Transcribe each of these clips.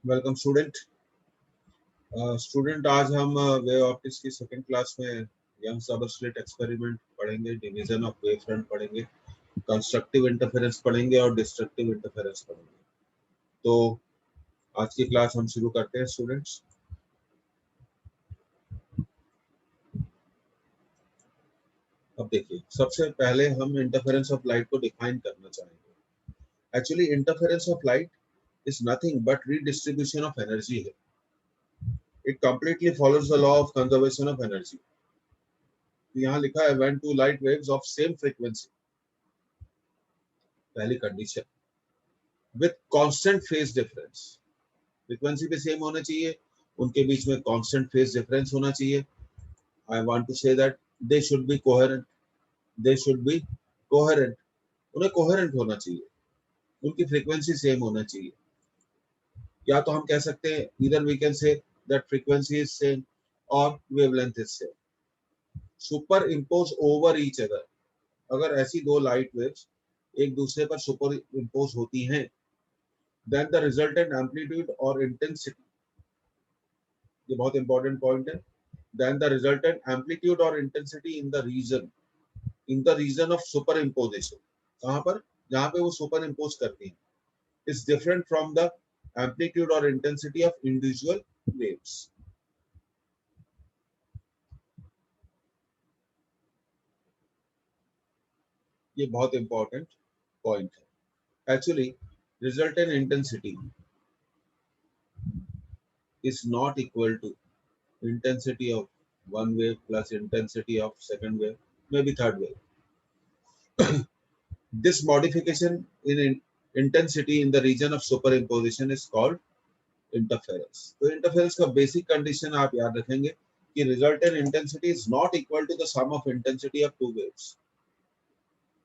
Welcome student. आज हम wave optics की सेकंड क्लास में यंग सबस्ट्रेट एक्सपेरिमेंट पढ़ेंगे, डिवीजन ऑफ वेव फ्रंट पढ़ेंगे, कंस्ट्रक्टिव इंटरफेरेंस पढ़ेंगे और डिस्ट्रक्टिव इंटरफेरेंस पढ़ेंगे। तो आज की क्लास हम शुरू करते हैं स्टूडेंट्स। अब देखिए, सबसे पहले हम इंटरफेरेंस ऑफ लाइट को डिफाइन करना चाहेंगे। Actually interference of light is nothing but redistribution of energy है। It completely follows the law of conservation of energy. यहाँ लिखा है when two light waves of same frequency, पहली condition, with constant phase difference, frequency भी same होना चाहिए, उनके बीच में कांस्टेंट फेज डिफरेंस होना चाहिए। I want to say that they should be coherent, they should be coherent, उन्हें कोहेरेंट होना चाहिए, उनकी फ्रीक्वेंसी सेम होना चाहिए। या तो हम कह सकते हैं either we can say that frequency is same और wavelength is same. Superimpose over each other, अगर ऐसी दो लाइट वेव्स एक दूसरे पर सुपर इम्पोज होती हैं, then the resultant amplitude or intensity, ये बहुत इंपॉर्टेंट पॉइंट है, then the resultant amplitude or intensity in the region of superimposition, कहाँ पर, जहाँ पे वो सुपर इम्पोज करती है, is different from the amplitude or intensity of individual waves। ये बहुत इंपॉर्टेंट पॉइंट है। Actually resultant intensity is not equal to intensity of one wave plus intensity of second wave, maybe third wave। This modification in intensity in the region of superimposition is called interference। तो interference का basic condition आप याद रखेंगे कि resultant intensity is not equal to the sum of intensity of two waves।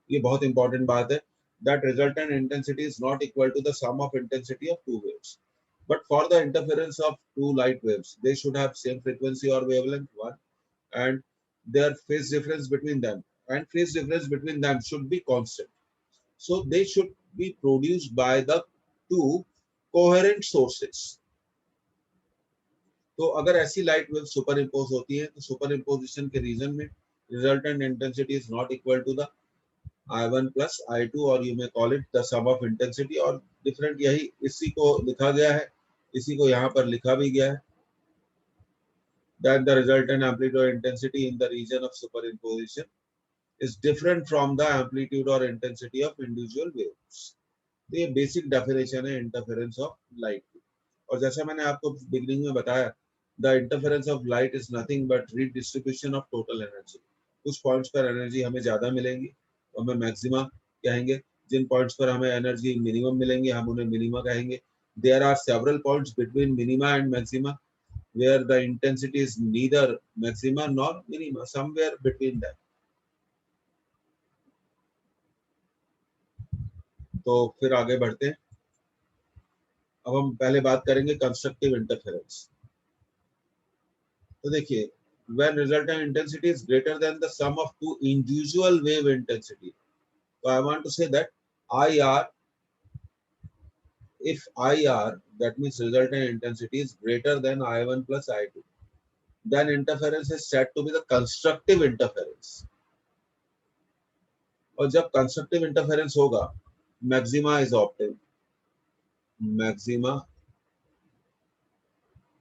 ये बहुत important बात है, that resultant intensity is not equal to the sum of intensity of two waves। But for the interference of two light waves, they should have same frequency or wavelength one, and their phase difference between them should be constant। So they should be produced by the two coherent sources। तो अगर ऐसी light wave super impose होती है तो superimposition के region में resultant intensity is not equal to the I1 plus I2, और you may call it the sum of intensity. और डिफरेंट यही इसी को लिखा गया है, इसी को यहाँ पर लिखा भी गया है, that the resultant amplitude or intensity in the region of superimposition is different from the amplitude or intensity of individual waves। तो ये बेसिक डेफिनेशन है इंटरफेरेंस ऑफ लाइट की। और जैसा मैंने आपको बिगनिंग में बताया, the interference of light is nothing but redistribution of total energy. कुछ पॉइंट्स पर एनर्जी हमें ज्यादा मिलेंगी तो हमें मैक्सिमा कहेंगे, जिन पॉइंट्स पर हमें एनर्जी मिनिमम मिलेंगी हम उन्हें मिनिमा कहेंगे। There are several points between minima and maxima where the intensity is neither maxima nor minima, somewhere between them। तो फिर आगे बढ़ते हैं। अब हम पहले बात करेंगे कंस्ट्रक्टिव इंटरफेरेंस। तो देखिए, when resultant intensity is greater than the sum of two individual wave intensity, so I want to say that IR, if IR, that means resultant intensity is greater than I1 plus I2, then interference is said to be the constructive interference। और जब constructive interference होगा, maxima is obtain, maxima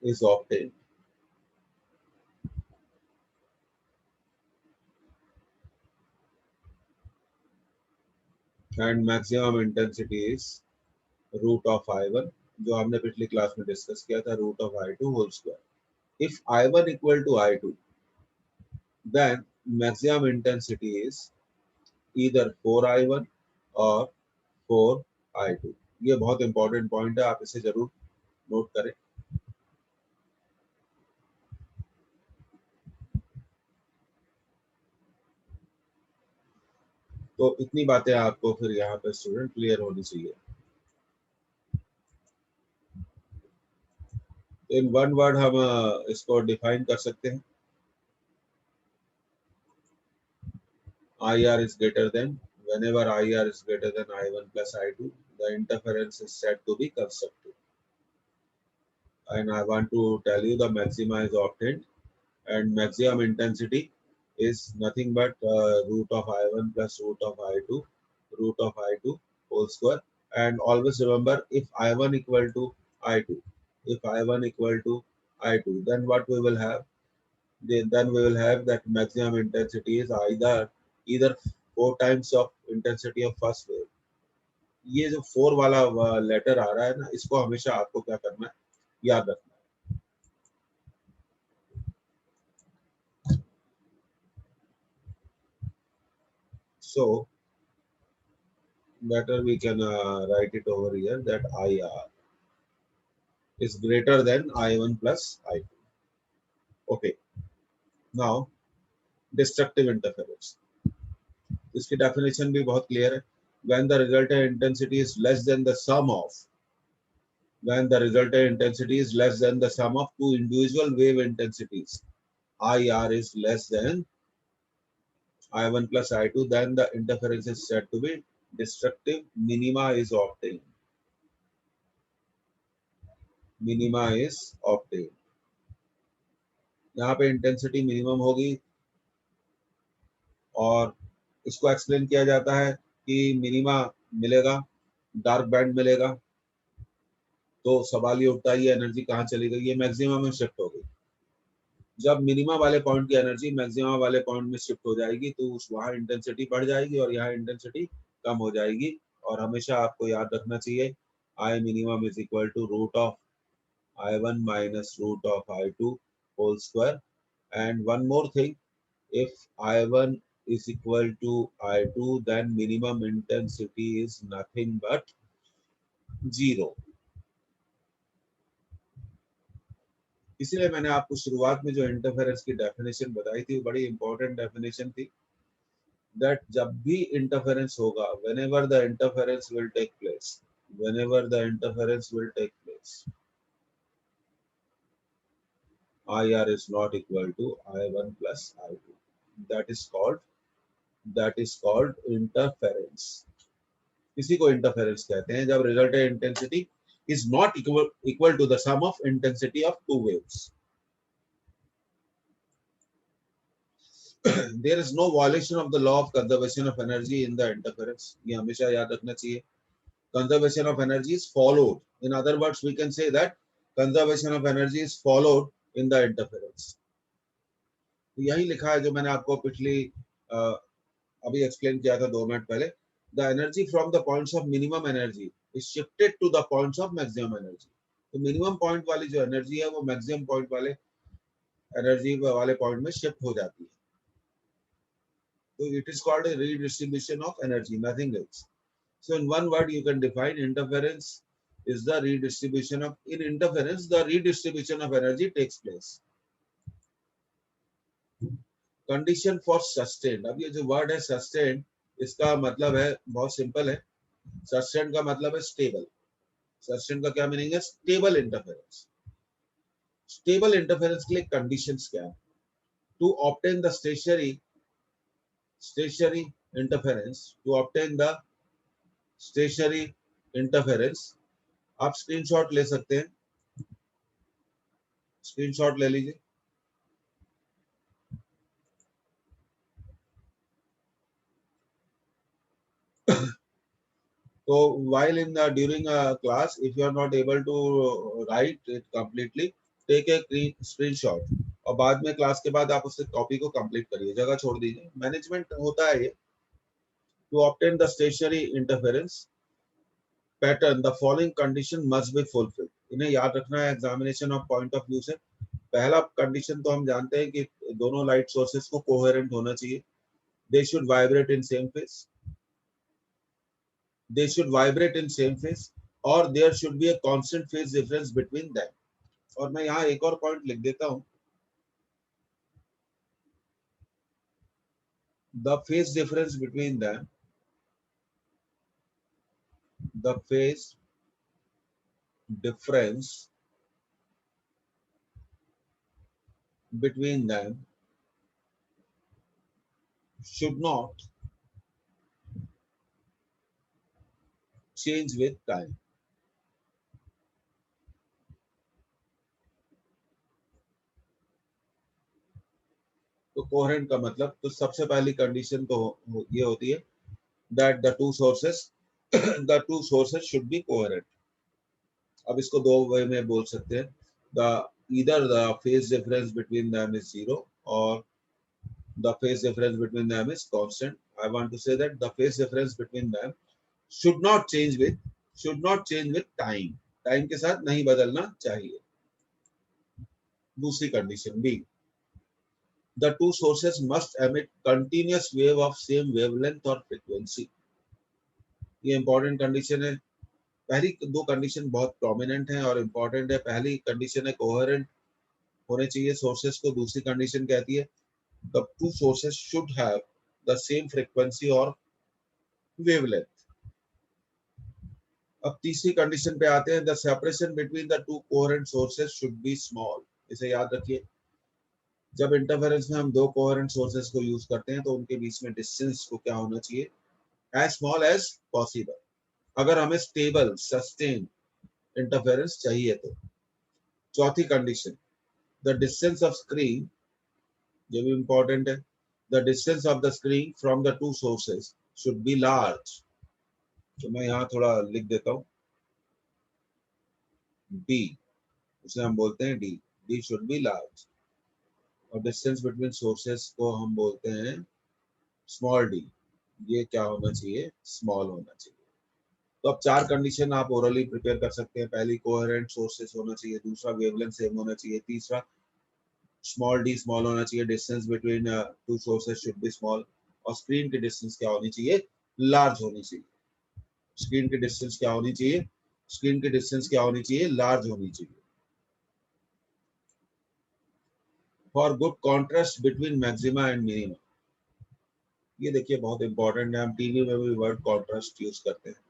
is obtained, and maximum intensity is root of I1, जो हमने पिछली class में discuss किया था, root of I2 whole square। If I1 equal to I2, then maximum intensity is either 4I1 और 4I2। ये बहुत important point है, आप इसे जरूर नोट करें। तो इतनी बातें आपको फिर यहाँ पे स्टूडेंट क्लियर होनी चाहिए। इन वन वर्ड हम इसको डिफाइन कर सकते हैं, IR is greater than, whenever IR is greater than I1 plus I2, the interference is said to be constructive। and I want to tell you the maxima is obtained, and maximum intensity is nothing but root of I1 plus root of I2, root of I2 whole square. And always remember, if I1 equal to I2, if I1 equal to I2, then what we will have? Then we will have that maximum intensity is either 4 times of intensity of first wave. ये जो 4 वाला letter आ रहा है ना, इसको हमेशा आपको क्या करना है, याद रखना है. So better we can write it over here that IR is greater than I1 plus I2. Okay. Now destructive interference. इसकी definition भी बहुत clear है. When the resultant intensity is less than the sum of, when the resultant intensity is less than the sum of two individual wave intensities, IR is less than I1 plus I2, then the interference is said to be destructive. Minima is obtained. Minima is obtained. यहाँ पे intensity minimum होगी और इसको explain किया जाता है कि minima मिलेगा, डार्क बैंड मिलेगा, तो सवाल ये उठता है ये एनर्जी कहाँ चली गई, ये मैक्सिमम में शिफ्ट हो गई. जब मिनिमा वाले पॉइंट की एनर्जी मैक्सिमम वाले पॉइंट में शिफ्ट हो जाएगी तो उस वहाँ इंटेंसिटी बढ़ जाएगी और यहाँ इंटेंसिटी कम हो जाएगी. और हमेशा आपको याद रखना चाहिए I minimum is equal to root of I1 minus root of I2 whole square. And one more thing, if I1 is equal to I2, then minimum intensity is nothing but 0. इसलिए मैंने आपको शुरुआत में जो इंटरफेरेंस की definition बताई थी वो बड़ी इंपॉर्टेंट डेफिनेशन थी, दैट जब भी इंटरफेरेंस होगा, whenever the interference will take place, whenever the interference will take place, IR is not equal to I1 plus I2. That is called interference. इसी को इंटरफेरेंस कहते हैं जब resultant intensity is not equal to the sum of intensity of two waves. There is no violation of the law of conservation of energy in the interference. ये हमेशा याद रखना चाहिए. Conservation of energy is followed. In other words, we can say that conservation of energy is followed in the interference. तो यही लिखा है जो मैंने आपको पिछली अभी एक्सप्लेन किया था 2 मिनट पहले. The energy from the points of minimum energy is shifted to the points of maximum energy. तो मिनिमम पॉइंट वाली जो एनर्जी है वो मैक्सिमम पॉइंट वाले एनर्जी वाले पॉइंट में शिफ्ट हो जाती है. तो it is called a redistribution of energy, nothing else. So in one word you can define interference is the redistribution of, in interference the redistribution of energy takes place. Condition for sustained. अब ये जो word है sustained, इसका मतलब है बहुत simple है. Sustain का मतलब है स्टेबल. सस्टेन का क्या मीनिंग है? Stable interference. स्टेबल इंटरफेरेंस के लिए कंडीशंस क्या है? To obtain the stationary interference, to obtain the stationary interference, आप स्क्रीनशॉट ले सकते हैं. स्क्रीनशॉट ले लीजिए. So while in during a class, if you are not able to write it completely, take a screenshot और बाद में क्लास के बाद आप उससे कॉपी को कंप्लीट करिए, जगह छोड़ दीजिए. मैनेजमेंट होता है ये. To obtain the stationary interference pattern, the following condition must be fulfilled. इन्हें याद रखना है examination of point of view से. पहला कंडीशन तो हम जानते हैं कि दोनों लाइट सोर्सेस को कोहेरेंट होना चाहिए. They should vibrate in same phase. They should vibrate in same phase, or there should be a constant phase difference between them. और मैं यहाँ एक और पॉइंट लिख देता हूँ. The phase difference between them, the phase difference between them should not change with time. तो coherent का मतलब, तो सबसे पहली कंडीशन तो ये होती है that the two sources the two sources should be coherent. अब इसको दो वे में बोल सकते हैं, the either the phase difference between them is zero or the phase difference between them is constant. I want to say that the phase difference between them should not change with time. Time के साथ नहीं बदलना चाहिए. दूसरी condition B, the two sources must emit continuous wave of same wavelength or frequency. ये important condition है. पहली दो कंडीशन बहुत प्रोमिनेंट है और इंपॉर्टेंट है. पहली कंडीशन है कोहेरेंट होने चाहिए सोर्सेस को. दूसरी कंडीशन कहती है the two sources should have the same frequency और वेवलेंथ. अब तीसरी कंडीशन पे आते हैं, the separation between the two coherent sources should be small. इसे याद रखिए, जब इंटरफेरेंस में हम दो कोहेरेंट सोर्सेस को यूज करते हैं तो उनके बीच में डिस्टेंस को क्या होना चाहिए, एज स्मॉल एज पॉसिबल, अगर हमें स्टेबल सस्टेन इंटरफेरेंस चाहिए तो. चौथी condition, the distance of screen, ये भी इंपॉर्टेंट है, the distance of the screen from the two sources should be large. तो मैं यहाँ थोड़ा लिख देता हूँ, डी, उसे हम बोलते हैं D. D should be large. और डिस्टेंस बिटवीन सोर्सेस को हम बोलते हैं स्मॉल डी. ये क्या होना चाहिए, स्मॉल होना चाहिए. तो अब चार कंडीशन आप ओरली प्रिपेयर कर सकते हैं. पहली कोहेरेंट सोर्सेस होना चाहिए, दूसरा वेवलेंथ सेम होना चाहिए, तीसरा स्मॉल डी स्मॉल होना चाहिए, distance between two sources should be small, और स्क्रीन की डिस्टेंस क्या होनी चाहिए, लार्ज होनी चाहिए. स्क्रीन की डिस्टेंस क्या होनी चाहिए, स्क्रीन की डिस्टेंस क्या होनी चाहिए, लार्ज होनी चाहिए. For good contrast between maxima and minima. ये देखिए बहुत इंपॉर्टेंट है, हम टीवी में भी वर्ड कॉन्ट्रास्ट यूज करते हैं.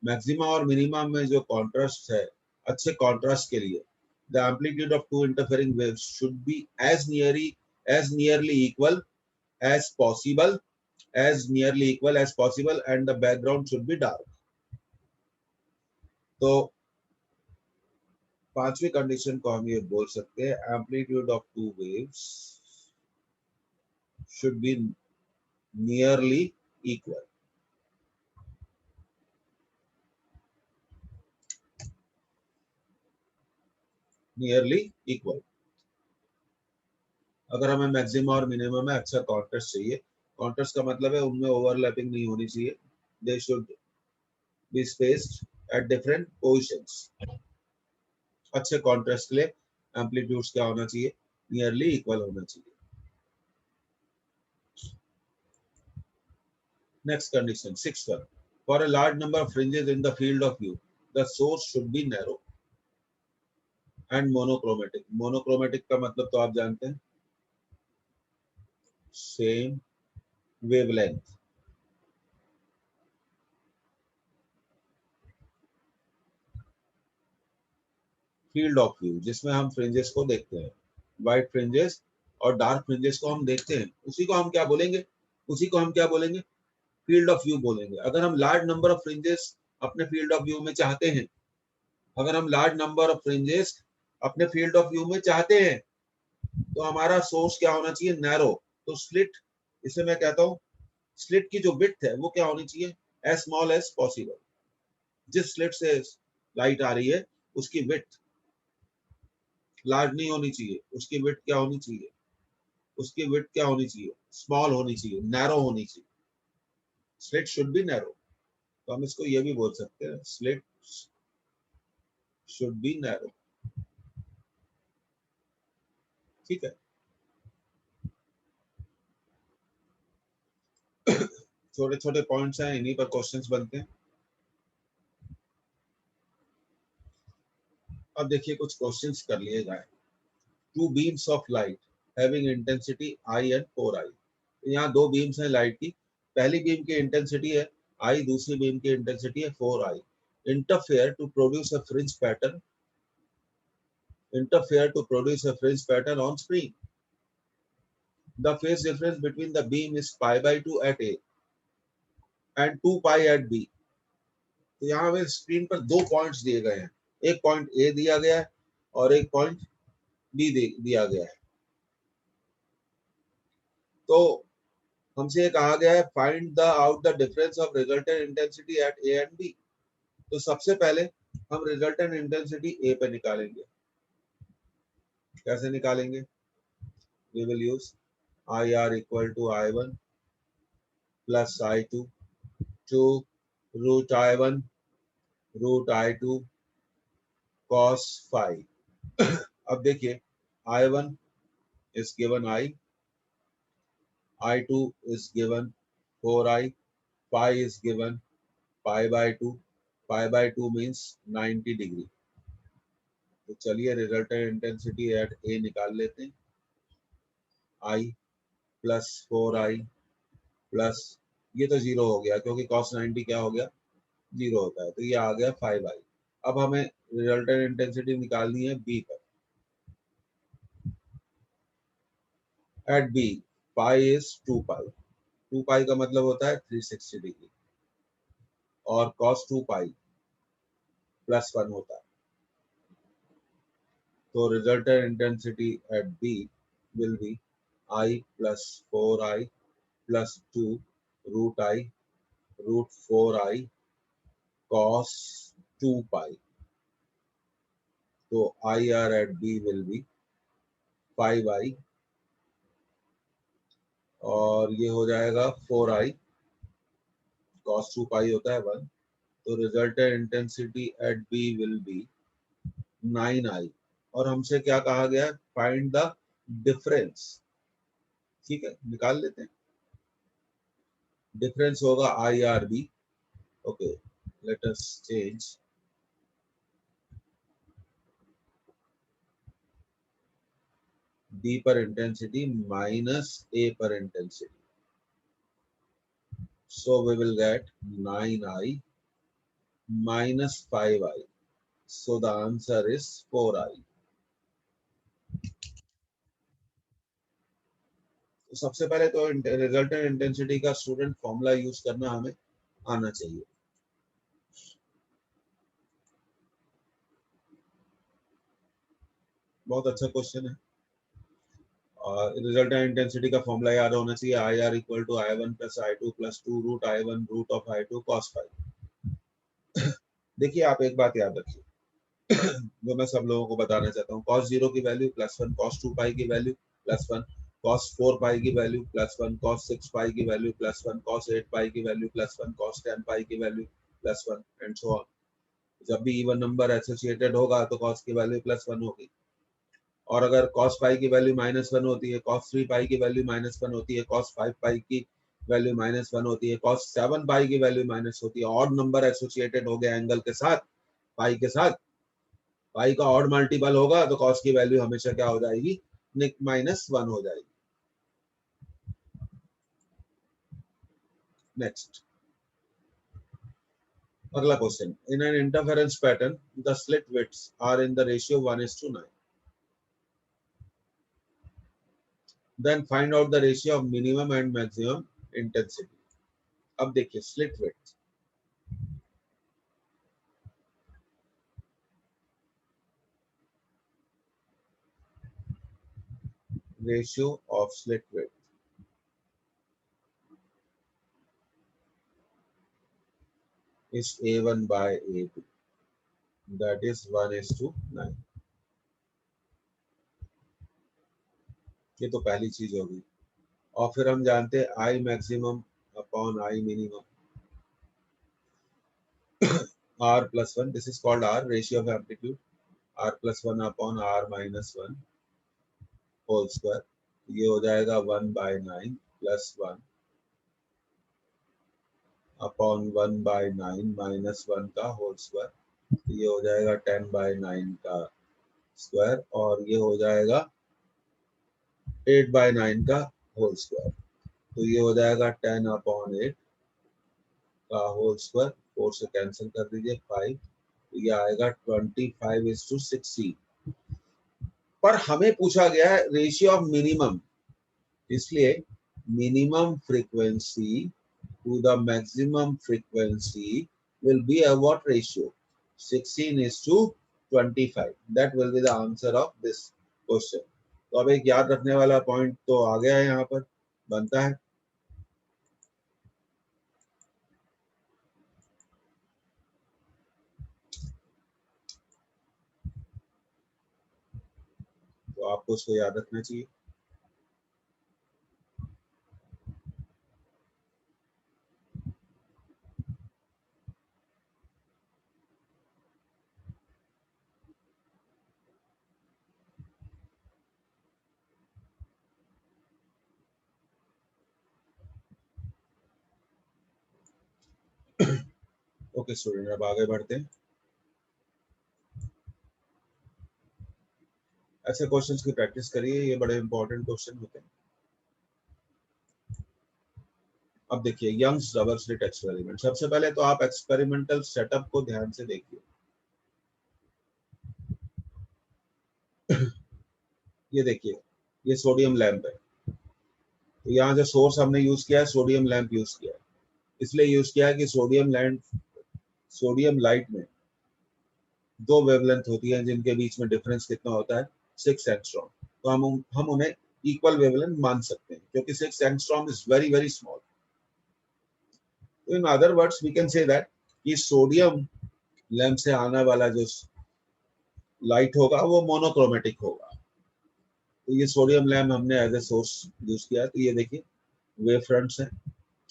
मैक्सिमा और मिनिमा में जो कॉन्ट्रास्ट है, अच्छे कॉन्ट्रास्ट के लिए the amplitude of two interfering waves should be as nearly equal as possible, and the background should be dark. तो पांचवी कंडीशन को हम ये बोल सकते हैं, amplitude of two waves should be nearly equal. Nearly equal. अगर हमें मैक्सिमा और मिनिमा में अच्छा कॉन्ट्रास्ट चाहिए, कॉन्ट्रास्ट का मतलब है उनमें ओवरलैपिंग नहीं होनी चाहिए, दे should B spaced at different positions. अच्छे कॉन्ट्रास्ट के लिए एम्पलीट्यूड्स क्या होना चाहिए, नियरली इक्वल होना चाहिए. Next condition 6 1, for a large number of fringes in the field of view the source should be narrow and monochromatic. Monochromatic का मतलब तो आप जानते हैं, same wavelength. Field of view जिसमें हम फ्रिंजेस को देखते हैं, व्हाइट फ्रिंजेस और डार्क फ्रिंजेस को हम देखते हैं, उसी को हम क्या बोलेंगे, फील्ड ऑफ व्यू बोलेंगे. अगर हम लार्ज नंबर ऑफ फ्रिंजेस अपने फील्ड ऑफ व्यू में चाहते हैं, अपने फील्ड ऑफ व्यू में चाहते हैं, तो हमारा सोर्स क्या होना चाहिए, नैरो. तो स्लिट, इसे मैं कहता हूं स्लिट की जो विड्थ है वो क्या होनी चाहिए, एज स्मॉल एज पॉसिबल. जिस स्लिट से लाइट आ रही है उसकी विड्थ लार्ज नहीं होनी चाहिए, उसकी विड्थ क्या होनी चाहिए, स्मॉल होनी चाहिए, नैरो होनी चाहिए. Slit should be narrow. तो हम इसको ये भी बोल सकते हैं, स्लिट शुड बी नैरो. ठीक है. छोटे छोटे पॉइंट्स हैं, इन्हीं पर क्वेश्चंस बनते हैं. अब देखिए कुछ क्वेश्चंस कर लिए जाए. Two beams of light having intensity I and 4i. यहाँ दो बीम्स हैं लाइट की, पहली बीम की इंटेंसिटी है आई, दूसरी बीम की इंटेंसिटी है 4i. Interfere to produce a fringe pattern on screen. The phase difference between the beam is pi by 2 at A and 2 pi at B. तो यहाँ पे स्क्रीन पर दो पॉइंट्स दिए गए हैं, एक पॉइंट ए दिया गया है और एक पॉइंट बी दिया गया है. तो हमसे ये कहा गया है find the out the difference of resultant intensity at A and B. तो सबसे पहले हम रिजल्टेंट इंटेंसिटी ए पे निकालेंगे। कैसे निकालेंगे? We will use I R equal to I1 plus I2 two root I1 root I2 cos phi। अब देखिए I1 is given I2 is given 4I, phi is given pi by 2, pi by 2 means 90 degree. तो चलिए resultant intensity at ए निकाल लेते हैं। I plus 4I plus, ये तो zero हो गया क्योंकि cos 90 क्या हो गया, जीरो होता है, तो ये आ गया 5I। अब हमें रिजल्टेंट इंटेंसिटी निकालनी है बी पर। एट बी पाई इज 2 पाई, 2 पाई का मतलब होता है 360 डिग्री, और cos 2 पाई प्लस 1 होता है। तो resultant intensity at B will be I plus 4I plus 2 root I root 4I cos 2 pi. तो IR at B will be 5I, और ये हो जाएगा 4I, cos 2 पाई होता है 1। तो resultant intensity at B will be 9I। और हमसे क्या कहा गया है? Find the difference. ठीक है, निकाल लेते हैं। डिफरेंस होगा IRB। Okay, let us change B पर इंटेंसिटी माइनस A पर intensity, so we will get 9I minus 5I, so the answer is 4I। तो सबसे पहले तो रिजल्टेंट इंटेंसिटी का स्टूडेंट फॉर्मूला यूज करना हमें आना चाहिए। बहुत अच्छा क्वेश्चन है। रिजल्टेंट इंटेंसिटी का फॉर्मूला याद होना चाहिए, I R equal to I1 plus I2 plus 2 root I1 root of I2 cos phi। देखिए आप एक बात याद रखिए जो मैं सब लोगों को बताना चाहता हूँ, cos 0 की वैल्यू प्लस 1, cos 2 पाई की वैल्यू प्लस 1, cos 4 पाई की वैल्यू प्लस 1, cos 6 पाई की वैल्यू प्लस 1, cos 8 पाई की वैल्यू प्लस 1, cos 10 पाई की value plus 1 and so on. जब भी इवन नंबर एसोसिएटेड होगा तो cos की वैल्यू प्लस 1 होगी, और अगर cos पाई की वैल्यू माइनस 1 होती है, cos 3 पाई की वैल्यू माइनस 1 होती है, cos 5 पाई की वैल्यू माइनस 1 होती है, cos 7 पाई की वैल्यू माइनस होती है। ऑड नंबर एसोसिएटेड हो गया एंगल के साथ, पाई के साथ, पाई का ऑड मल्टीपल होगा तो cos की वैल्यू हमेशा क्या हो जाएगी, माइनस 1 हो जाएगी। नेक्स्ट, अगला question, in an interference pattern the slit widths are in the ratio 1:9, then find out the ratio of minimum and maximum intensity. अब देखिए slit width, ratio of slit width is A1 by A2, that is 1:9। ये तो पहली चीज होगी। और फिर हम जानते हैं I maximum upon I minimum, R plus 1, this is called R, ratio of amplitude, R plus 1 upon R minus 1 whole square। ये हो जाएगा 1/9 plus 1 अपॉन 1/9 माइनस 1 का होल स्क्वायर। ये हो जाएगा 10/9 का स्क्वायर, और ये हो जाएगा 8/9 का होल स्क्वायर। तो ये हो जाएगा 10/8 का होल स्क्वायर, 4 से कैंसिल कर दीजिए 5, तो ये आएगा 25:16। पर हमें पूछा गया है रेशियो ऑफ मिनिमम, इसलिए minimum frequency to the maximum frequency will be uh what ratio, 16:25। That will be the answer of this question. तो अब एक याद रखने वाला पॉइंट तो आ गया है यहाँ पर बनता है। तो आपको उसको याद रखना चाहिए। ओके स्टूडेंट, अब आगे बढ़ते हैं। ऐसे क्वेश्चंस की प्रैक्टिस करिए, ये बड़े इंपॉर्टेंट क्वेश्चन होते हैं। अब देखिए यंग्स डबल स्लिट एक्सपेरिमेंट। सबसे पहले तो आप एक्सपेरिमेंटल सेटअप को ध्यान से देखिए। ये देखिए, ये सोडियम लैंप है। तो यहाँ जो सोर्स हमने यूज किया है, सोडियम लैंप यूज किया है। इसलिए यूज किया है कि सोडियम लैंप, सोडियम लाइट में दो वेवलेंथ होती है जिनके बीच में डिफरेंस कितना होता है, 6 एंगस्ट्रॉम। तो हम उन्हें इक्वल वेवलेंथ मान सकते हैं क्योंकि 6 angstrom is very very small. तो in other words we can say that कि सोडियम लैंप से आने वाला जो लाइट होगा वो मोनोक्रोमेटिक होगा। तो ये सोडियम लैंप हमने एज ए सोर्स यूज किया। तो ये देखिए वेव फ्रंट्स हैं,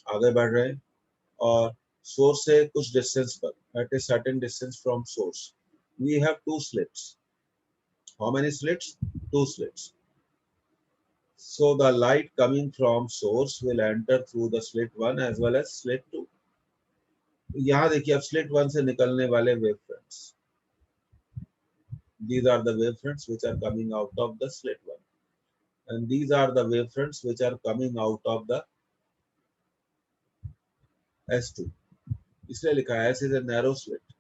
आगे बढ़ रहे हैं, और सोर्स से कुछ डिस्टेंस पर, at a certain distance from source, we have two slits. How many slits? Two slits. So the light coming from source will enter through the slit 1 as well as slit 2. यहाँ देखिए अब slit 1 से निकलने वाले wave fronts. These are the wave fronts which are coming out of the slit 1. And these are the wave fronts which are coming out of the S2. इसलिए लिखा है S is a narrow slit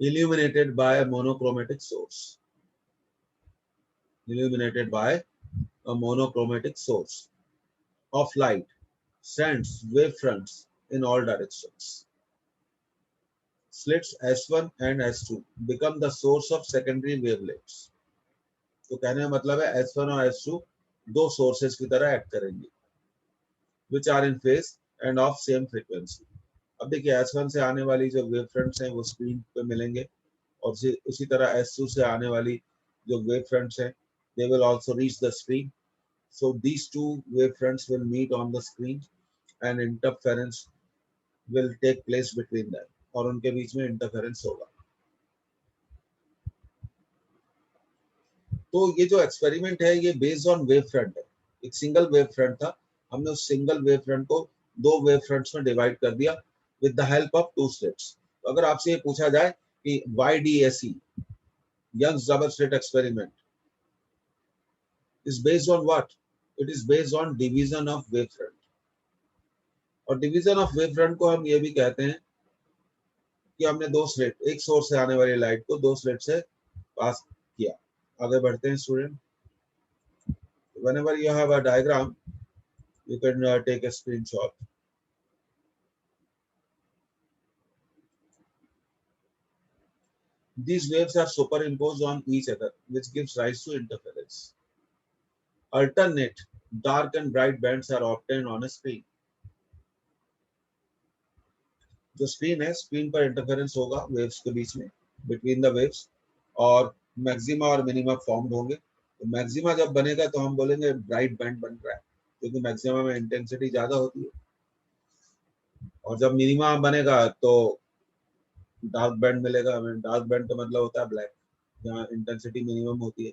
illuminated by a monochromatic source. Illuminated by a monochromatic source of light sends wave fronts in all directions. Slits S1 and S2 become the source of secondary wavelengths. तो कहने का मतलब है S1 और S2 दो sources की तरह act करेंगे, which are in phase and of same frequency. अब देखिए S1 से आने वाली जो वेव फ्रंट्स हैं वो स्क्रीन पे मिलेंगे, और उसी तरह S2 से आने वाली जो वेव फ्रंट्स हैं they will also reach the screen. So these two wave fronts will meet on the screen and interference will take place between them, और उनके बीच में इंटरफेरेंस होगा। तो ये जो एक्सपेरिमेंट है ये बेस्ड ऑन वेव फ्रंट है। एक सिंगल वेव फ्रंट था, हमने उस सिंगल वेव फ्रंट को दो वेव फ्रंट्स में डिवाइड कर दिया with the help of two slits. तो अगर आपसे ये पूछा जाए कि YDAC, Young's double slit experiment, is based on what? It is based on division of wave front. और डिवीजन ऑफ वेव फ्रंट को हम ये भी कहते हैं कि हमने दो स्लिट, एक सोर्स से आने वाली लाइट को दो स्लिट से पास किया। आगे बढ़ते हैं student. Whenever you have a diagram, you can take a screenshot. These waves are superimposed on each other, which gives rise to interference. Alternate dark and bright bands are obtained on a screen. जो screen है, screen पर interference होगा waves के बीच में, between the waves, और maxima और minima form होंगे। तो मैक्सिमा जब बनेगा तो हम बोलेंगे ब्राइट बैंड बन रहा है, क्योंकि मैक्सिमा में इंटेंसिटी ज्यादा होती है। और जब मिनिमा बनेगा तो डार्क बैंड मिलेगा हमें। डार्क बैंड का मतलब होता है ब्लैक, जहाँ इंटेंसिटी मिनिमम होती है।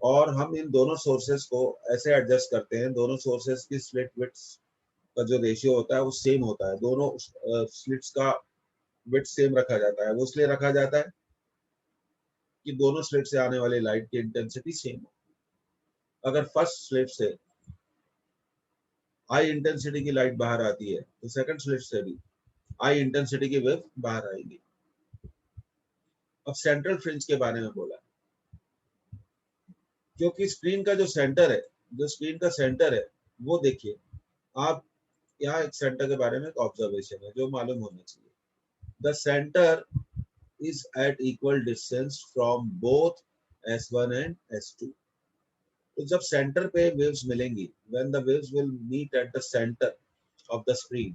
और हम इन दोनों सोर्सेस को ऐसे एडजस्ट करते हैं, दोनों सोर्सेस की स्लिट विड्थ का जो रेशियो होता है वो सेम होता है। दोनों स्लिट्स का विड्थ सेम रखा जाता है। वो इसलिए रखा जाता है कि दोनों स्लिट से आने वाली लाइट की इंटेंसिटी सेम हो। अगर फर्स्ट स्लिट से हाई इंटेंसिटी की लाइट बाहर आती है तो सेकंड स्लिट से भी हाई इंटेंसिटी की वेव बाहर आएगी। अब सेंट्रल फ्रिंज के बारे में बोला, क्योंकि स्क्रीन का जो सेंटर है, जो स्क्रीन का सेंटर है वो देखिए आप, यहाँ एक सेंटर के बारे में एक ऑब्जर्वेशन है जो मालूम होना चाहिए। The centre is at equal distance from both S1 and S2. तो जब सेंटर पे वेव्स मिलेंगी, when the waves will meet at the centre of the screen,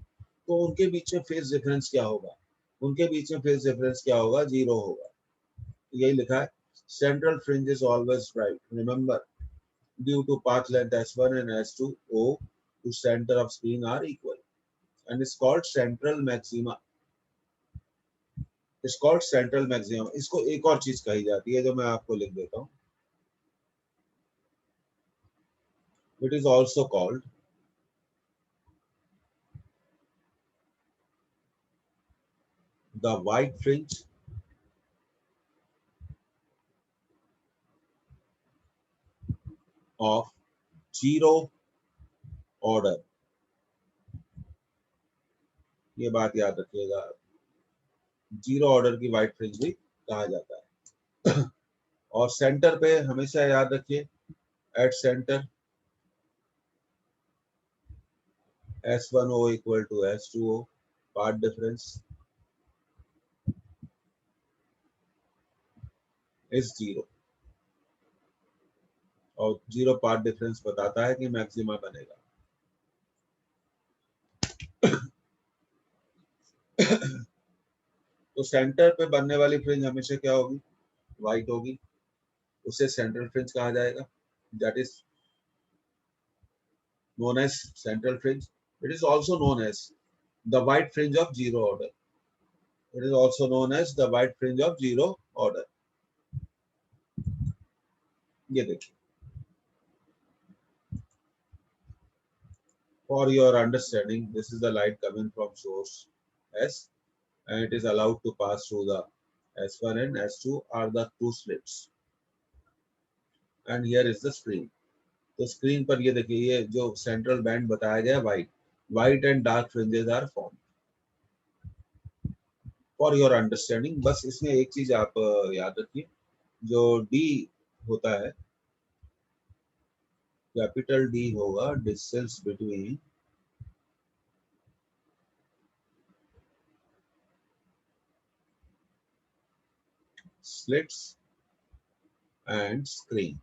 तो उनके बीच में फेज डिफरेंस क्या होगा? उनके बीच में फेज डिफरेंस क्या होगा? जीरो होगा। यही लिखा है, central fringe is always bright, remember due to path length S1 and S2 O to center of screen are equal and it's called central maxima. It's called central maximum. इसको एक और चीज कही जाती है जो मैं आपको लिख देता हूँ. It is also called the white fringe of zero order. ये बात याद रखिएगा, जीरो ऑर्डर की व्हाइट फ्रिंज भी कहा जाता है. और सेंटर पे हमेशा याद रखिए, at centre S1O equal to S2O, path difference is zero, और जीरो पाथ डिफरेंस बताता है कि मैक्सिमा बनेगा. तो सेंटर पे बनने वाली फ्रिंज हमेशा क्या होगी? व्हाइट होगी. उसे सेंट्रल फ्रिंज कहा जाएगा. That is known as central fringe. It is also known as the white fringe of zero order. It is also known as the white fringe of zero order. ये देखिए, for your understanding, this is the light coming from source S, and it is allowed to pass through the S1 and S2 are the two slits. And here is the screen. तो screen पर ये देखिए, ये जो central band बताया गया white and dark fringes are form. For your understanding, बस इसमें एक चीज आप याद रखिए, जो डी होता है, कैपिटल डी होगा distance between slits and screen.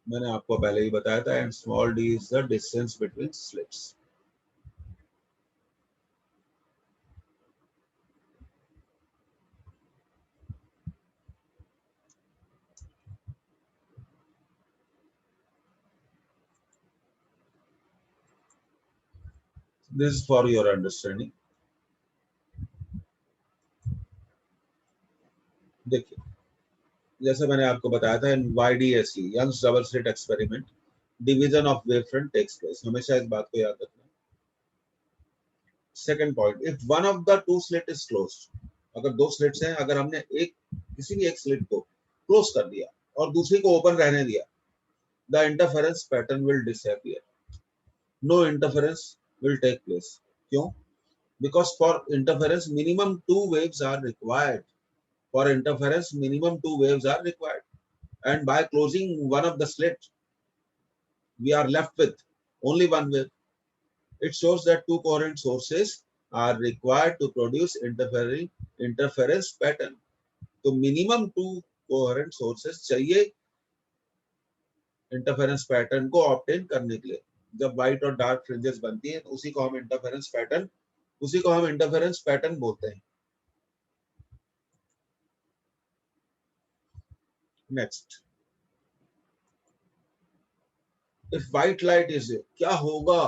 मैंने आपको पहले ही बताया था, and small D is the distance between slits. This is for your understanding. देखिए, जैसे मैंने आपको बताया था, in YDSE Young's double slit experiment, division of wave front takes place. हमेशा इस बात को याद रखना. Second point, if one of the two slit is closed, अगर दो स्लिट्स हैं, अगर हमने एक किसी भी एक स्लिट को क्लोज कर दिया और दूसरी को ओपन रहने दिया, the interference pattern will disappear. No interference will take place. क्यों? Because for interference minimum two waves are required. For interference minimum two waves are required, and by closing one of the slits we are left with only one wave. It shows that two coherent sources are required to produce interference pattern. तो minimum two coherent sources चाहिए interference pattern को obtain करने के लिए. जब white और dark fringes बनती हैं तो उसी को हम इंटरफेरेंस पैटर्न बोलते हैं. Next, if white light is, क्या होगा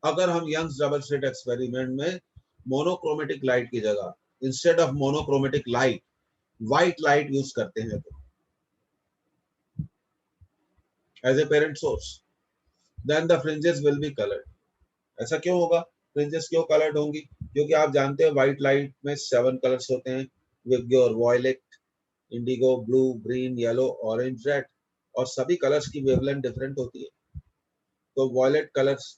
अगर हम यंग्स डबल स्लिट एक्सपेरिमेंट में मोनोक्रोमेटिक लाइट की जगह, instead of monochromatic light, white light use करते हैं तो as a parent source, then the fringes will be coloured. ऐसा क्यों होगा? फ्रिंजेस क्यों कलर्ड होंगी? क्योंकि आप जानते हैं व्हाइट लाइट में 7 कलर्स होते हैं, with your violet, indigo, blue, green, yellow, orange, red, और सभी कलर्स की वेवलेंथ डिफरेंट होती है. तो वॉयलेट कलर्स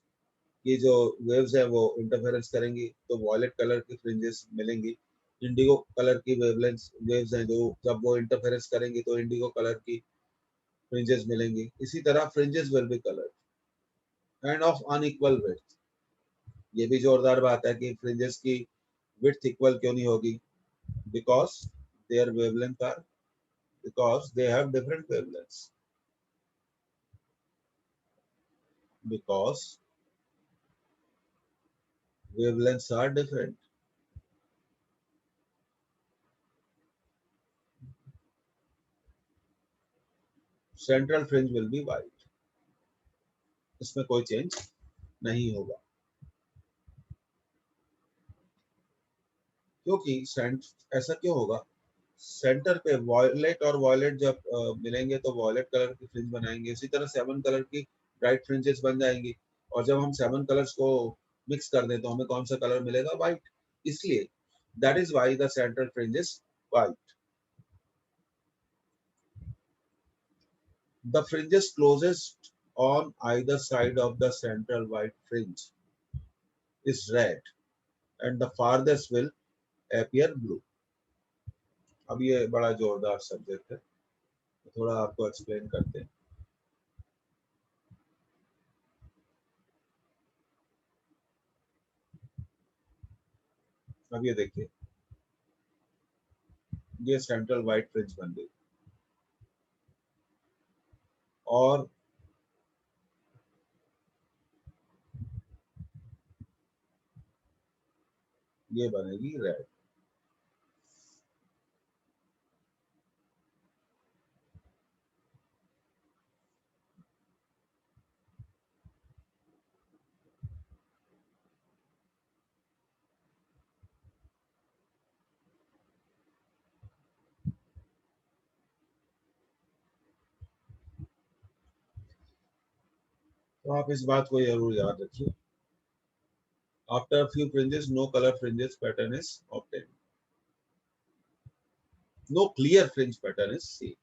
की जो वेव्स है वो इंटरफेरेंस करेंगी, तो वॉयलेट कलर की फ्रिंजेस मिलेंगी. इंडिगो कलर की वेव्स हैं जो जब वो इंटरफेरेंस करेंगी तो इंडिगो कलर की फ्रिंजेस मिलेंगी. इसी तरह fringes will be coloured end of unequal width. ये भी जोरदार बात है कि फ्रिंजेस की विड्थ इक्वल क्यों नहीं होगी? Because their wavelength are, because they have different wavelengths. because wavelengths are different. Central fringe will be white. इसमें कोई चेंज नहीं होगा क्योंकि ऐसा क्यों होगा, सेंटर पे वॉयलेट और वॉयलेट जब मिलेंगे तो वॉयलेट कलर की फ्रिंज बनाएंगे, इसी तरह 7 कलर की ब्राइट फ्रिंजेस बन जाएंगी और जब हम 7 कलर्स को मिक्स कर दें तो हमें कौन सा कलर मिलेगा, व्हाइट। इसलिए that is why the central fringe is white. The fringes closest on either side of the central white fringe is red and the farthest will appear blue। अब ये बड़ा जोरदार सब्जेक्ट है, तो थोड़ा आपको एक्सप्लेन करते हैं। अब ये देखिए, ये सेंट्रल व्हाइट फ्रिंज बन गई और ये बनेगी रेड। तो आप इस बात को जरूर याद रखिए। After few fringes no colour fringes pattern is obtain, no clear fringe pattern is see.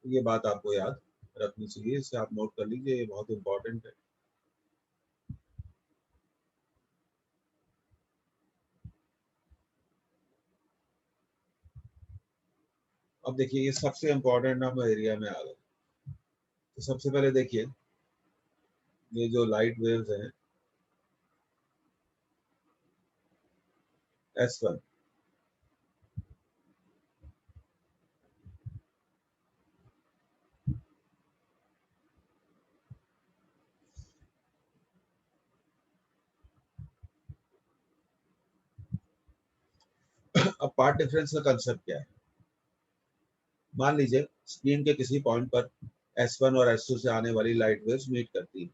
ये बात आपको याद रखनी चाहिए, इसे आप नोट कर लीजिए, ये बहुत इंपॉर्टेंट है। अब देखिए, ये सबसे इंपॉर्टेंट हम एरिया में आ गए। तो सबसे पहले देखिए, ये जो लाइट वेव्स हैं S1, अब पार्ट डिफरेंस का कंसेप्ट क्या है। मान लीजिए स्क्रीन के किसी पॉइंट पर S1 और S2 से आने वाली लाइट वेव्स मीट करती है,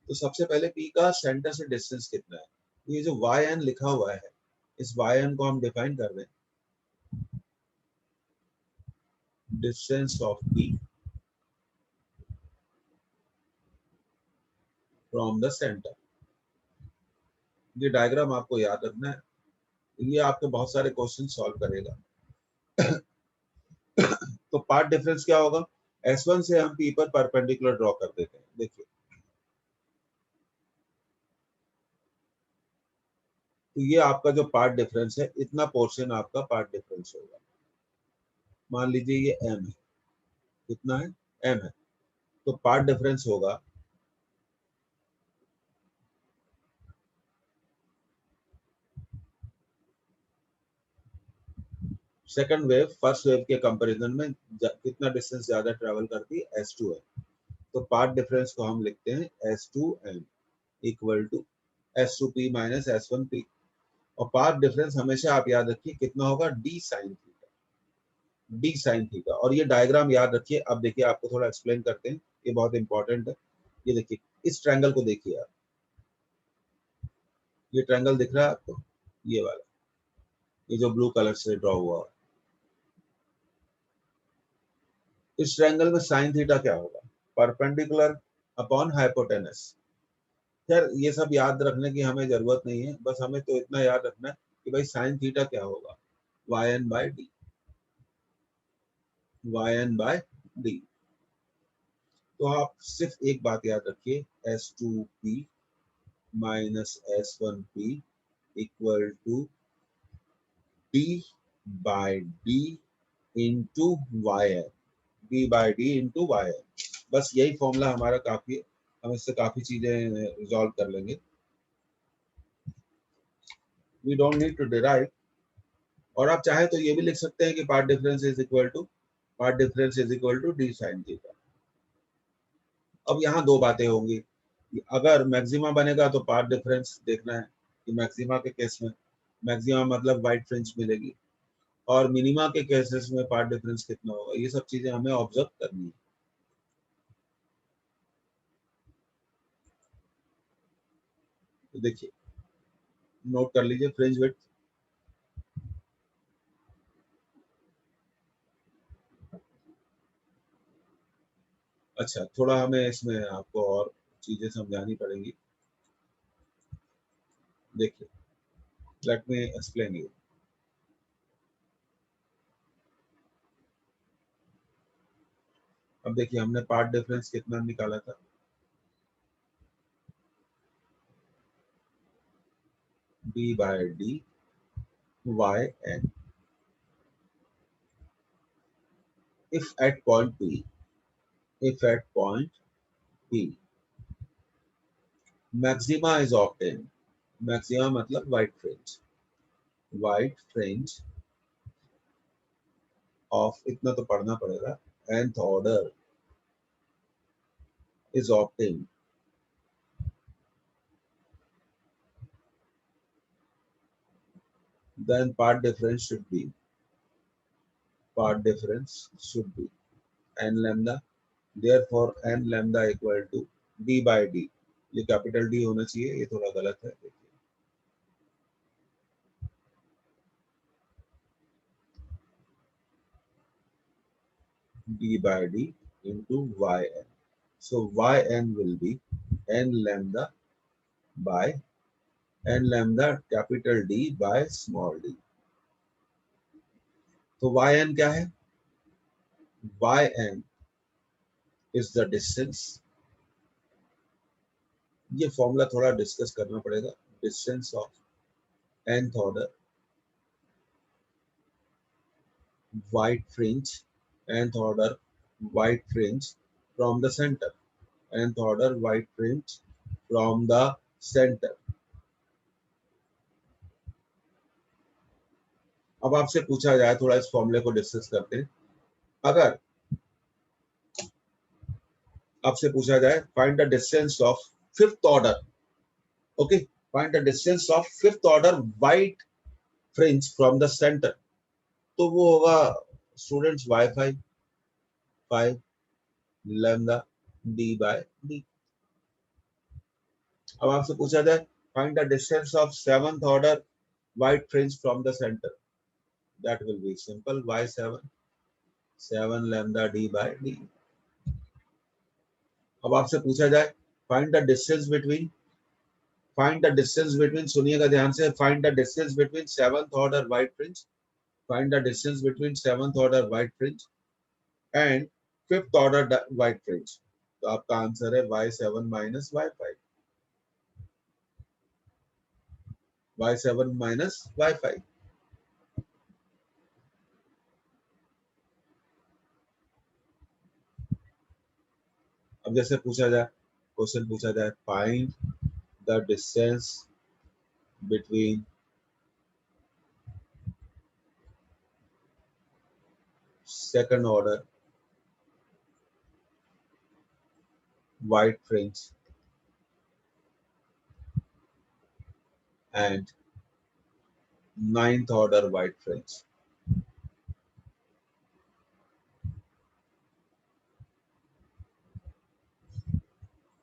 तो सबसे पहले P का सेंटर से डिस्टेंस कितना है। ये जो yn लिखा हुआ है, इस yn को हम डिफाइन कर रहे हैं, distance of P from the centre. ये डायग्राम आपको याद रखना है, ये आपके बहुत सारे क्वेश्चन सॉल्व करेगा। तो पार्ट डिफरेंस क्या होगा, S1 से हम P पर परपेंडिकुलर ड्रॉ कर देते हैं। देखिए, तो ये आपका जो पार्ट डिफरेंस है, इतना पोर्शन आपका पार्ट डिफरेंस होगा। मान लीजिए ये m है, कितना है, m है, तो पार्ट डिफरेंस होगा सेकंड वेव फर्स्ट वेव के कंपैरिजन में कितना डिस्टेंस ज्यादा ट्रेवल करती है, S2 है। तो पार्ट डिफरेंस को हम लिखते हैं S2m equal to S2p minus S1p। और पार्ट डिफरेंस हमेशा आप याद रखिए कितना होगा, d sine theta, d sine theta. और ये डायग्राम याद रखिए। अब देखिए, आपको थोड़ा एक्सप्लेन करते हैं, ये बहुत इंपॉर्टेंट है। ये देखिए, इस ट्रायंगल को देखिए आप, ये ट्रायंगल दिख रहा है आपको, ये वाला, ये जो ब्लू कलर से ड्रॉ हुआ है, इस ट्रायंगल में साइन थीटा क्या होगा, परपेंडिकुलर अपॉन हाइपोटेनस। यार ये सब याद रखने की हमें जरूरत नहीं है, बस हमें तो इतना याद रखना है कि भाई साइन थीटा क्या होगा, yn by D, yn by D. तो आप सिर्फ एक बात याद रखिए, S2p minus S1p equal to d by d into yn, d by d into yn। बस यही फॉर्मूला हमारा काफी है, हम इससे काफी चीजें रिजॉल्व कर लेंगे। We don't need to derive और आप चाहे तो ये भी लिख सकते हैं कि path difference is equal to D sine theta. अब यहाँ दो बातें होंगी कि अगर मैक्सिमा बनेगा तो पार्ट डिफरेंस देखना है कि मैक्सिमा के केस में, मैक्सिमा मतलब वाइट फ्रिंज मिलेगी, और मिनिमा के केसेस में पार्ट डिफरेंस कितना होगा, ये सब चीजें हमें ऑब्जर्व करनी है। तो देखिए नोट कर लीजिए फ्रिंज विड्थ, अच्छा थोड़ा हमें इसमें आपको और चीजें समझानी पड़ेंगी। देखिए लेट मी एक्सप्लेन यू। अब देखिए हमने पार्ट डिफरेंस कितना निकाला था, D by D Y N, if at point P, if at point P maxima is obtained, maxima मतलब white fringe of इतना तो पढ़ना पड़ेगा, nth order is obtained, then part difference should be n lambda, therefore n lambda equal to d by d, ये capital D होना चाहिए, ये थोड़ा गलत है, देखिए d by d into yn, so yn will be n lambda by n lambda capital D by small d। तो yn क्या है, yn is the distance, ये फॉर्मूला थोड़ा डिस्कस करना पड़ेगा, distance of nth order white fringe, nth order white fringe from the centre, nth order white fringe from the centre. अब आपसे पूछा जाए, थोड़ा इस फॉर्मूले को डिस्कस करते हैं, अगर आपसे पूछा जाए find the distance of fifth order, okay, find the distance of fifth order white fringe from the centre, तो वो होगा students y5 lambda d by d। अब आपसे पूछा जाए find the distance of seventh order white fringe from the centre, that will B simple y7 7 lambda d by d। अब आपसे पूछा जाए फाइंड द डिस्टेंस बिटवीन, सुनिएगा ध्यान से, find the distance between seventh order white fringe, find the distance between seventh order white fringe and fifth order white fringe, तो आपका answer है y7 minus y5, y7 minus y5। अब जैसे question पूछा जाए find the distance between second order white fringe and ninth order white fringe,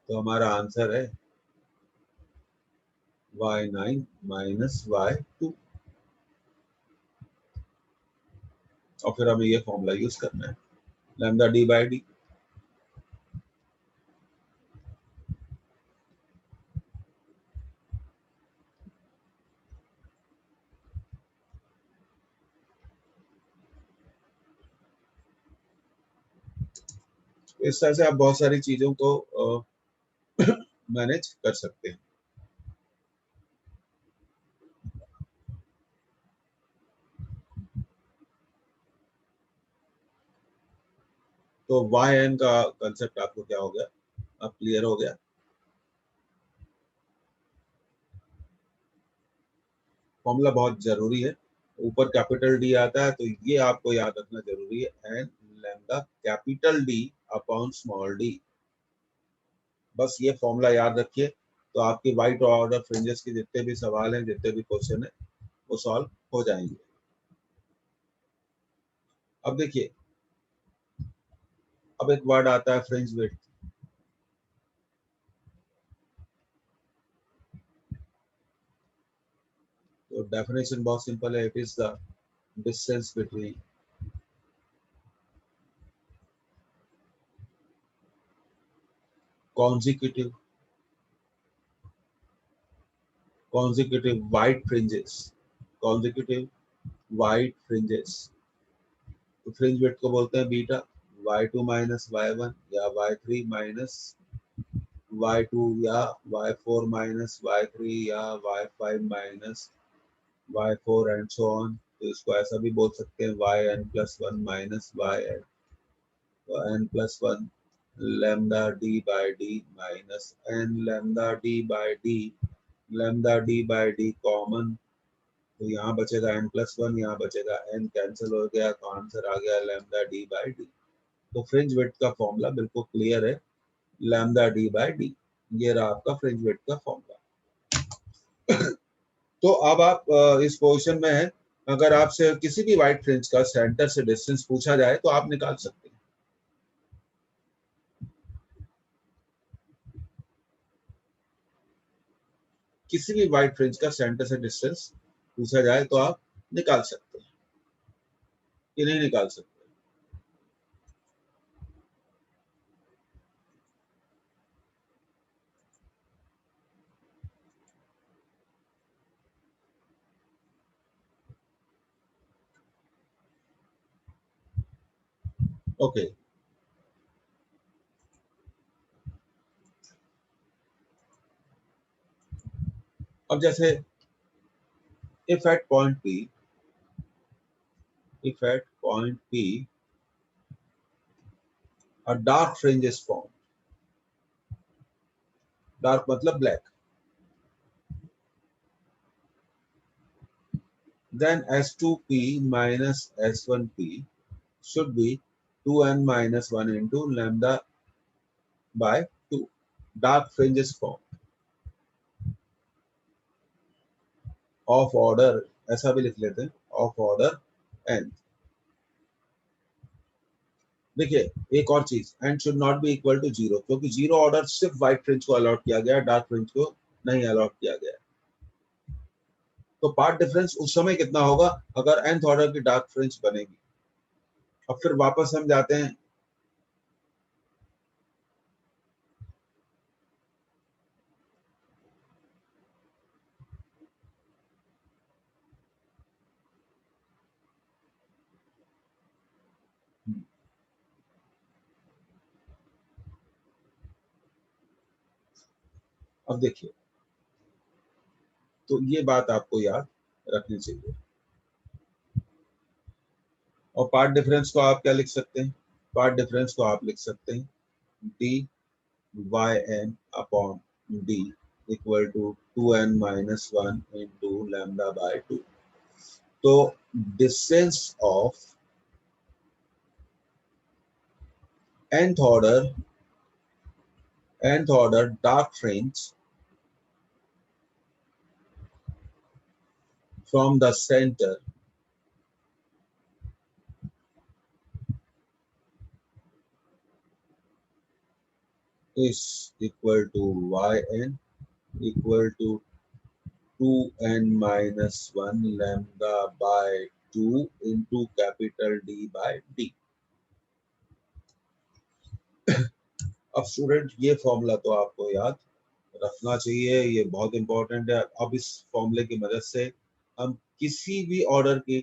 तो हमारा answer है y9 माइनस y2, और फिर हमें ये फॉर्मूला यूज करना है लैम्डा d by d। इस तरह से आप बहुत सारी चीजों को मैनेज कर सकते हैं। तो yn का कंसेप्ट आपको क्या हो गया, अब क्लियर हो गया। फॉर्मूला बहुत जरूरी है, ऊपर कैपिटल डी आता है, तो ये आपको याद रखना जरूरी है, N lambda capital D upon small D. बस ये फॉर्मूला याद रखिए, तो आपकी वाइट ऑर्डर फ्रिंजेस के जितने भी सवाल हैं, जितने भी क्वेश्चन है, वो सॉल्व हो जाएंगे। अब देखिए, अब एक वर्ड आता है फ्रिंज विड्थ। तो डेफिनेशन बहुत सिंपल है, it is the distance between consecutive consecutive white fringes, consecutive white fringes। तो फ्रिंज विड्थ को बोलते हैं बीटा, y2 माइनस y1 या y3 माइनस y2 या y4 माइनस y3 या y5 minus y4 and so on. तो इसको ऐसा भी बोल सकते हैं yn+1 minus yn+1 lambda d by d minus n lambda d by d, lambda d by d common, तो यहाँ बचेगा n+1, यहाँ बचेगा n, कैंसिल हो गया, तो आंसर आ गया lambda d by d। तो फ्रिंज विड्थ का फॉर्मूला बिल्कुल क्लियर है, lambda d by d। ये रहा आपका फ्रिंज विड्थ का फॉर्मूला। तो अब आप इस पोजीशन में हैं, अगर आपसे किसी भी व्हाइट फ्रिंज का सेंटर से डिस्टेंस पूछा जाए तो आप निकाल सकते हैं। किसी भी व्हाइट फ्रिंज का सेंटर से डिस्टेंस पूछा जाए तो आप निकाल सकते हैं कि नहीं निकाल सकते। ओके, अब जैसे if at point P, if at point P a dark fringe is formed, dark मतलब black, then S2P minus S1P should be 2n minus 1 into lambda by 2, dark fringe is formed of order, ऐसा भी लिख लेते हैं, of order n। देखिए एक और चीज, and should not be equal to zero, क्योंकि जीरो ऑर्डर सिर्फ व्हाइट फ्रिंज को अलॉट किया गया, डार्क फ्रिंज को नहीं अलॉट किया गया। तो पार्ट डिफरेंस उस समय कितना होगा अगर nth ऑर्डर की डार्क फ्रिंज बनेगी। अब फिर वापस हम जाते हैं, अब देखिए, तो ये बात आपको याद रखनी चाहिए। और पार्ट डिफरेंस को आप क्या लिख सकते हैं, पार्ट डिफरेंस को आप लिख सकते हैं D Y N upon D equal to 2n minus 1 into lambda by 2। तो distance of nth order dark fringe from the center is equal to yn equal to 2n minus 1 lambda by 2 into capital D by D। अब student ये formula तो आपको याद रखना चाहिए, ये बहुत इंपॉर्टेंट है। अब इस फॉर्मूले की मदद से हम किसी भी ऑर्डर की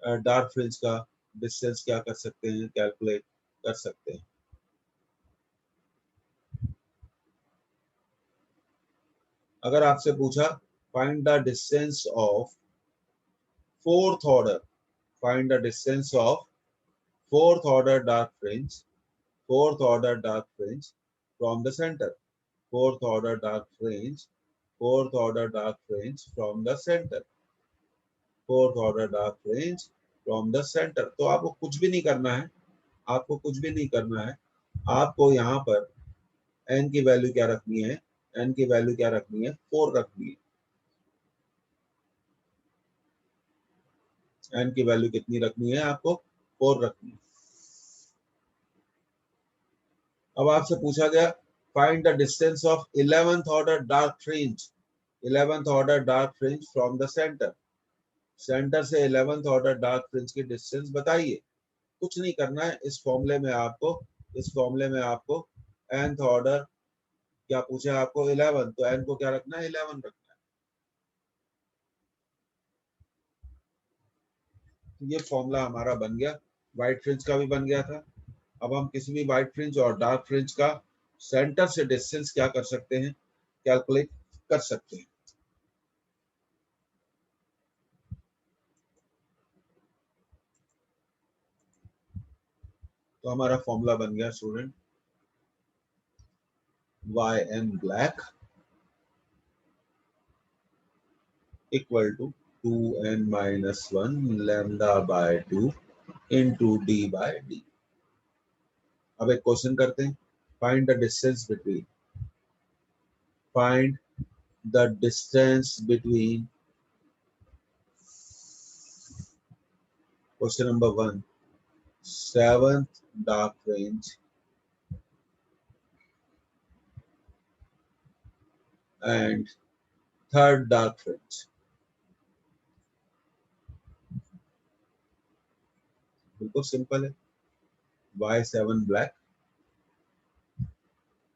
डार्क फ्रिंज का डिस्टेंस क्या कर सकते हैं, कैलकुलेट कर सकते हैं। अगर आपसे पूछा find the distance of fourth order, find the distance of fourth order dark fringe, fourth order dark fringe from the center, fourth order dark fringe, fourth order dark fringe from the center। Fourth order dark fringe from the centre. तो आपको कुछ भी नहीं करना है, आपको कुछ भी नहीं करना है। आपको यहाँ पर n की वैल्यू क्या रखनी है, n की वैल्यू क्या रखनी है, 4 रखनी है। n की वैल्यू कितनी रखनी है आपको, 4 रखनी है। अब आपसे पूछा गया find the distance of 11th order dark fringe, 11th order dark fringe from the centre. Centre से 11th ऑर्डर डार्क फ्रिंज की डिस्टेंस बताइए। कुछ नहीं करना है इस फॉर्मूले में आपको, इस फॉर्मूले में आपको nth ऑर्डर क्या पूछा आपको 11, तो n को क्या रखना है, 11 रखना है। तो ये फॉर्मूला हमारा बन गया, व्हाइट फ्रिंज का भी बन गया था। अब हम किसी भी व्हाइट फ्रिंज और डार्क फ्रिंज का सेंटर से डिस्टेंस क्या कर सकते हैं, कैलकुलेट कर सकते हैं। तो हमारा फॉर्मूला बन गया student, yn black equal to 2n minus 1 lambda by 2 into d by d। अब एक क्वेश्चन करते हैं, find the distance between, find the distance between, question number 1, 7th dark fringe and 3rd dark fringe. बिल्कुल simple है, y7 black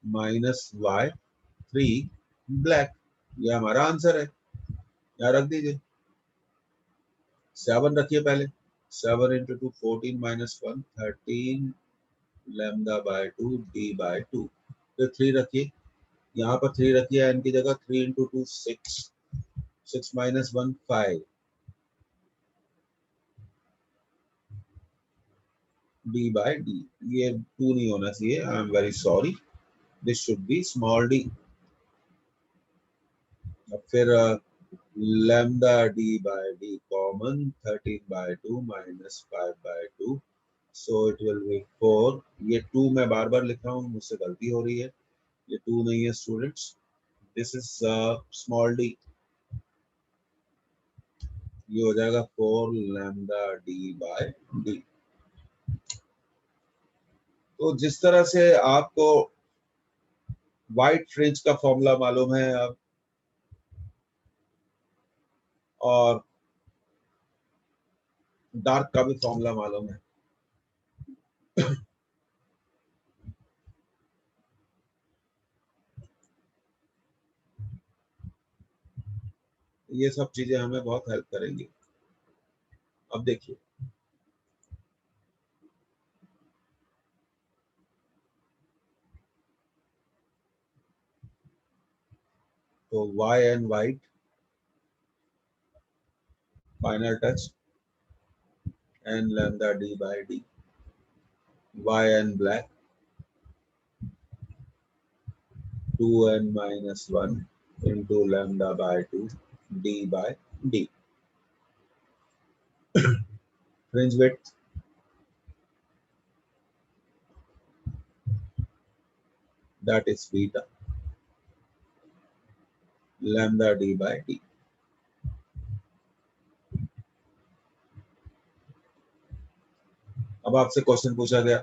minus y3 black, ये हमारा answer है। यहाँ रख दीजिए, 7 रखिए पहले, 7 into 2 14 minus 1 13 lambda by 2 d by 2। फिर 3 रखिए, यहाँ पर 3 रखिए n की जगह, 3 into 2 6, 6 minus 1 5 d by d। ये 2 नहीं होना चाहिए, I am very sorry, this should be small d। अब फिर lambda d by d common, 13 by 2 minus 5 by 2, so it will be 4। ये 2 मैं बार बार लिख रहा हूँ, मुझसे गलती हो रही है, ये 2 नहीं है students, this is small d। ये हो जाएगा 4 lambda d by d। तो जिस तरह से आपको व्हाइट फ्रिंज का फॉर्मूला मालूम है अब, और डार्क का भी फॉर्मूला मालूम है, ये सब चीजें हमें बहुत हेल्प करेंगी। अब देखिए, तो y and white final touch n lambda d by d, yn black 2n minus 1 into lambda by 2 d by d। Fringe width that is beta lambda d by d। अब आपसे क्वेश्चन पूछा गया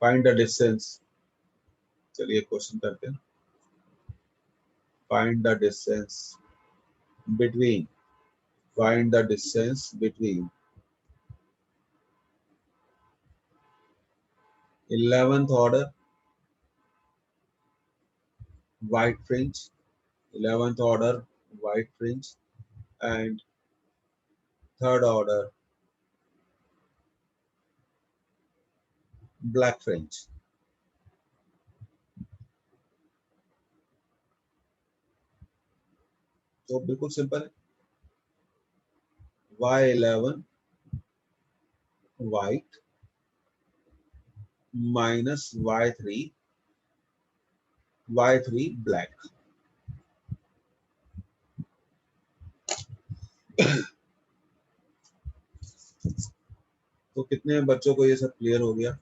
find the distance, चलिए question करते हैं। Find the distance between, find the distance between 11th order white fringe, 11th order white fringe and 3rd order black fringe। तो बिल्कुल simple है, y11 white minus y3 black। तो कितने बच्चों को ये सब क्लियर हो गया?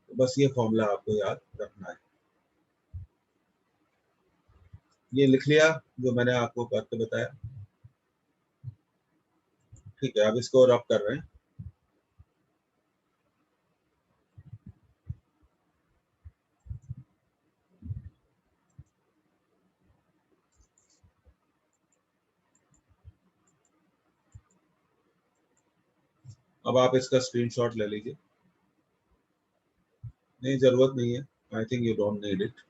तो बस ये फॉर्मूला आपको याद रखना है। ये लिख लिया जो मैंने आपको करके बताया। ठीक है, अब इसको रब कर रहे हैं। अब आप इसका स्क्रीनशॉट ले लीजिए। नहीं, जरूरत नहीं है। I think you don't need it.